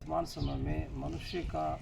वर्तमान समय में मनुष्य का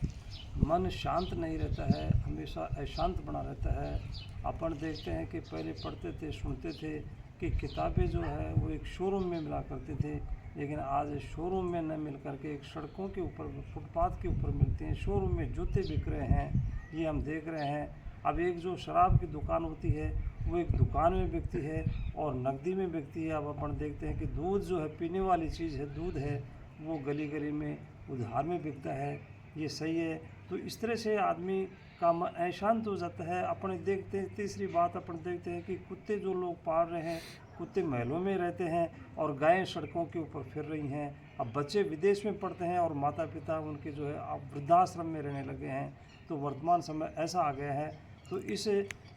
मन शांत नहीं रहता है, हमेशा अशांत बना रहता है। अपन देखते हैं कि पहले पढ़ते थे, सुनते थे कि किताबें जो है वो एक शोरूम में मिला करते थे, लेकिन आज शोरूम में न मिल कर के एक सड़कों के ऊपर, फुटपाथ के ऊपर मिलते हैं। शोरूम में जूते बिक रहे हैं, ये हम देख रहे हैं। अब एक जो शराब की दुकान होती है वो एक दुकान में बिकती है और नकदी में बिकती है। अब अपन देखते हैं कि दूध जो है, पीने वाली चीज़ है, दूध है, वो गली गली में उधार में बिकता है। ये सही है? तो इस तरह से आदमी का मन अशांत हो जाता है। अपन देखते हैं, तीसरी बात अपन देखते हैं कि कुत्ते जो लोग पाल रहे हैं, कुत्ते महलों में रहते हैं और गायें सड़कों के ऊपर फिर रही हैं। अब बच्चे विदेश में पढ़ते हैं और माता पिता उनके जो है अब वृद्धाश्रम में रहने लगे हैं। तो वर्तमान समय ऐसा आ गया है। तो इस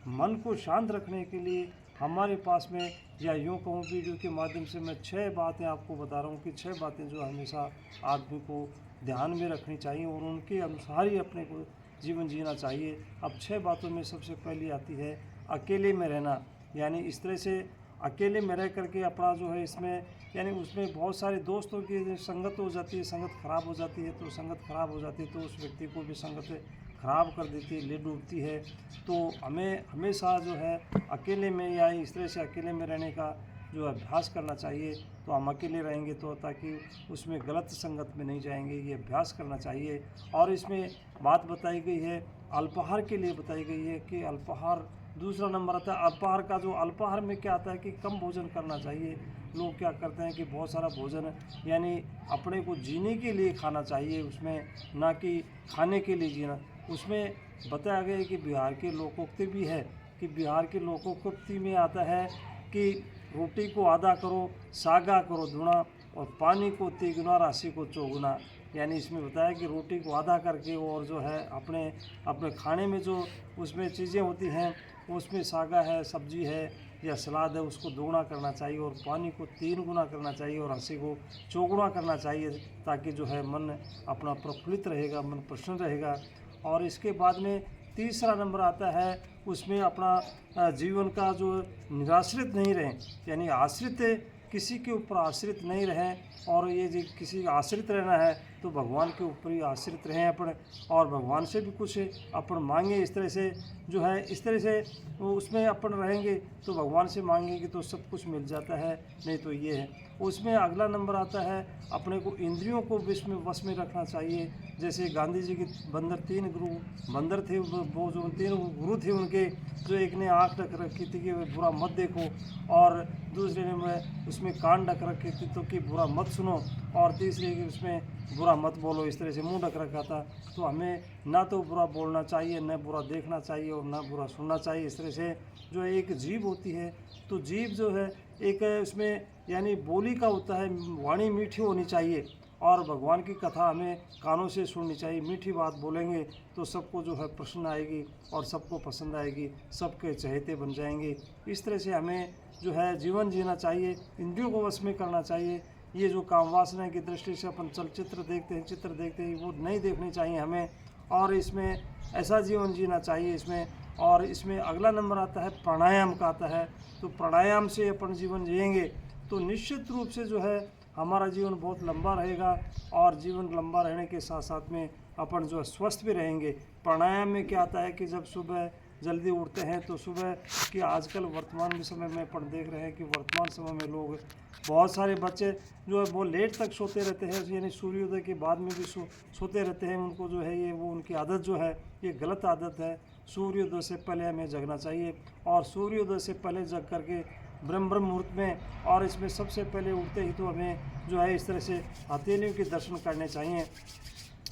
मन को शांत रखने के लिए हमारे पास में, या यूँ कहूँ वीडियो के माध्यम से मैं 6 बातें आपको बता रहा हूँ कि 6 बातें जो हमेशा आदमी को ध्यान में रखनी चाहिए और उनके अनुसार ही अपने को जीवन जीना चाहिए। अब 6 बातों में सबसे पहली आती है अकेले में रहना। यानी इस तरह से अकेले में रह करके अपना जो है इसमें, यानी उसमें बहुत सारे दोस्तों की संगत हो जाती है, संगत खराब हो जाती है। तो संगत खराब हो जाती है तो उस व्यक्ति को भी संगत खराब कर देती है, ले डूबती है। तो हमें हमेशा जो है अकेले में या इस तरह से अकेले में रहने का जो अभ्यास करना चाहिए। तो हम अकेले रहेंगे तो ताकि उसमें गलत संगत में नहीं जाएंगे, ये अभ्यास करना चाहिए। और इसमें बात बताई गई है अल्पाहार के लिए बताई गई है कि अल्पाहार, दूसरा नंबर आता है अल्पाहार का। जो अल्पाहार में क्या आता है कि कम भोजन करना चाहिए। लोग क्या करते हैं कि बहुत सारा भोजन, यानी अपने को जीने के लिए खाना चाहिए उसमें, ना कि खाने के लिए जीना। उसमें बताया गया है कि बिहार के लोकोक्ति भी है कि बिहार के लोकोक्ति में आता है कि रोटी को आधा करो, सागा करो दुना, और पानी को तिगुना, राशि को चौगुना। यानी इसमें बताया कि रोटी को आधा करके और जो है अपने अपने खाने में जो उसमें चीज़ें होती हैं, उसमें सागा है, सब्जी है या सलाद है, उसको दोगुना करना चाहिए और पानी को 3 गुना करना चाहिए और राशि को चौगुना करना चाहिए, ताकि जो है मन अपना प्रफुल्लित रहेगा, मन प्रसन्न रहेगा। और इसके बाद में तीसरा नंबर आता है उसमें अपना जीवन का जो निराश्रित नहीं रहें, यानी आश्रित, किसी के ऊपर आश्रित नहीं रहें। और ये जो किसी का आश्रित रहना है तो भगवान के ऊपर ही आश्रित रहें अपन, और भगवान से भी कुछ अपन मांगे। इस तरह से जो है, इस तरह से उसमें अपन रहेंगे तो भगवान से मांगेंगे तो सब कुछ मिल जाता है। नहीं तो ये है। उसमें अगला नंबर आता है अपने को इंद्रियों को वश में रखना चाहिए। जैसे गांधी जी के तीन गुरु बंदर थे, वो जो 3 गुरु थे उनके, जो एक ने आँख ढक रखी थी कि बुरा मत देखो, और दूसरे ने उसमें कान ढक रखे थे तो कि बुरा मत सुनो, और तीसरे की उसमें बुरा मत बोलो। इस तरह से मुंह ढक रखा था। तो हमें ना तो बुरा बोलना चाहिए, न बुरा देखना चाहिए और ना बुरा सुनना चाहिए। इस तरह से जो एक जीभ होती है, तो जीभ जो है एक उसमें यानी बोली का होता है, वाणी मीठी होनी चाहिए और भगवान की कथा हमें कानों से सुननी चाहिए। मीठी बात बोलेंगे तो सबको जो है प्रसन्न आएगी और सबको पसंद आएगी, सबके चहेते बन जाएंगे। इस तरह से हमें जो है जीवन जीना चाहिए, इंद्रियों को वश में करना चाहिए। ये जो काम वासना की दृष्टि से अपन चलचित्र देखते हैं, चित्र देखते हैं, वो नहीं देखनी चाहिए हमें, और इसमें ऐसा जीवन जीना चाहिए इसमें। और इसमें अगला नंबर आता है प्राणायाम का आता है। तो प्राणायाम से अपन जीवन जिएंगे तो निश्चित रूप से जो है हमारा जीवन बहुत लंबा रहेगा, और जीवन लंबा रहने के साथ साथ में अपन जो है स्वस्थ भी रहेंगे। प्राणायाम में क्या आता है कि जब सुबह जल्दी उठते हैं तो सुबह कि आजकल वर्तमान समय में अपन देख रहे हैं कि वर्तमान समय में लोग, बहुत सारे बच्चे जो है वो लेट तक सोते रहते हैं, यानी सूर्योदय के बाद में भी सोते रहते हैं। उनको जो है ये वो उनकी आदत जो है ये गलत आदत है। सूर्योदय से पहले हमें जगना चाहिए, और सूर्योदय से पहले जग करके ब्रह्म मुहूर्त में, और इसमें सबसे पहले उठते ही तो हमें जो है इस तरह से हथेलियों के दर्शन करने चाहिए।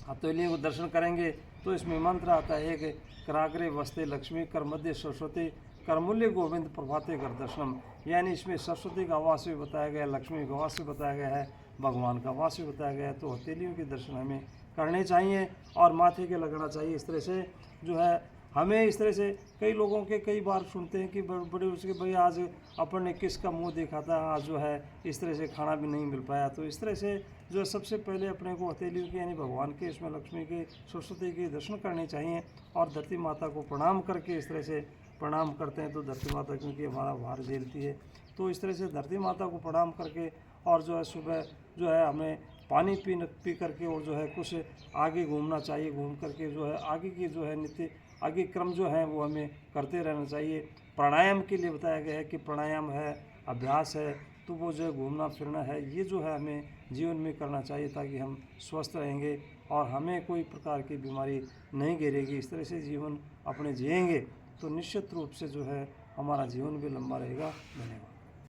हथेलियों को दर्शन करेंगे तो इसमें मंत्र आता है कि कराग्रे वस्ते लक्ष्मी, कर मध्य सरस्वती, करमूल्य गोविंद प्रभाते कर दर्शनम। यानी इसमें सरस्वती का वास भी बताया गया, लक्ष्मी का वास भी बताया गया है, भगवान का वास भी बताया गया है। तो हथेलियों के दर्शन हमें करने चाहिए और माथे के लगना चाहिए। इस तरह से जो है हमें इस तरह से कई लोगों के कई बार सुनते हैं कि बड़े उसके भाई आज अपन ने किसका मुंह देखा था, आज जो है इस तरह से खाना भी नहीं मिल पाया। तो इस तरह से जो सबसे पहले अपने को हथेलियों के यानी भगवान के, इसमें लक्ष्मी के, सरस्वती के दर्शन करने चाहिए, और धरती माता को प्रणाम करके इस तरह से प्रणाम करते हैं तो धरती माता, क्योंकि हमारा भार झेलती है, तो इस तरह से धरती माता को प्रणाम करके और जो है सुबह जो है हमें पानी पी करके और जो है कुछ आगे घूमना चाहिए, घूम करके जो है आगे की जो है नित्य आगे क्रम जो है वो हमें करते रहना चाहिए। प्राणायाम के लिए बताया गया है कि प्राणायाम है, अभ्यास है, तो वो जो है घूमना फिरना है, ये जो है हमें जीवन में करना चाहिए ताकि हम स्वस्थ रहेंगे और हमें कोई प्रकार की बीमारी नहीं घेरेगी। इस तरह से जीवन अपने जिएंगे तो निश्चित रूप से जो है हमारा जीवन भी लंबा रहेगा। धन्यवाद।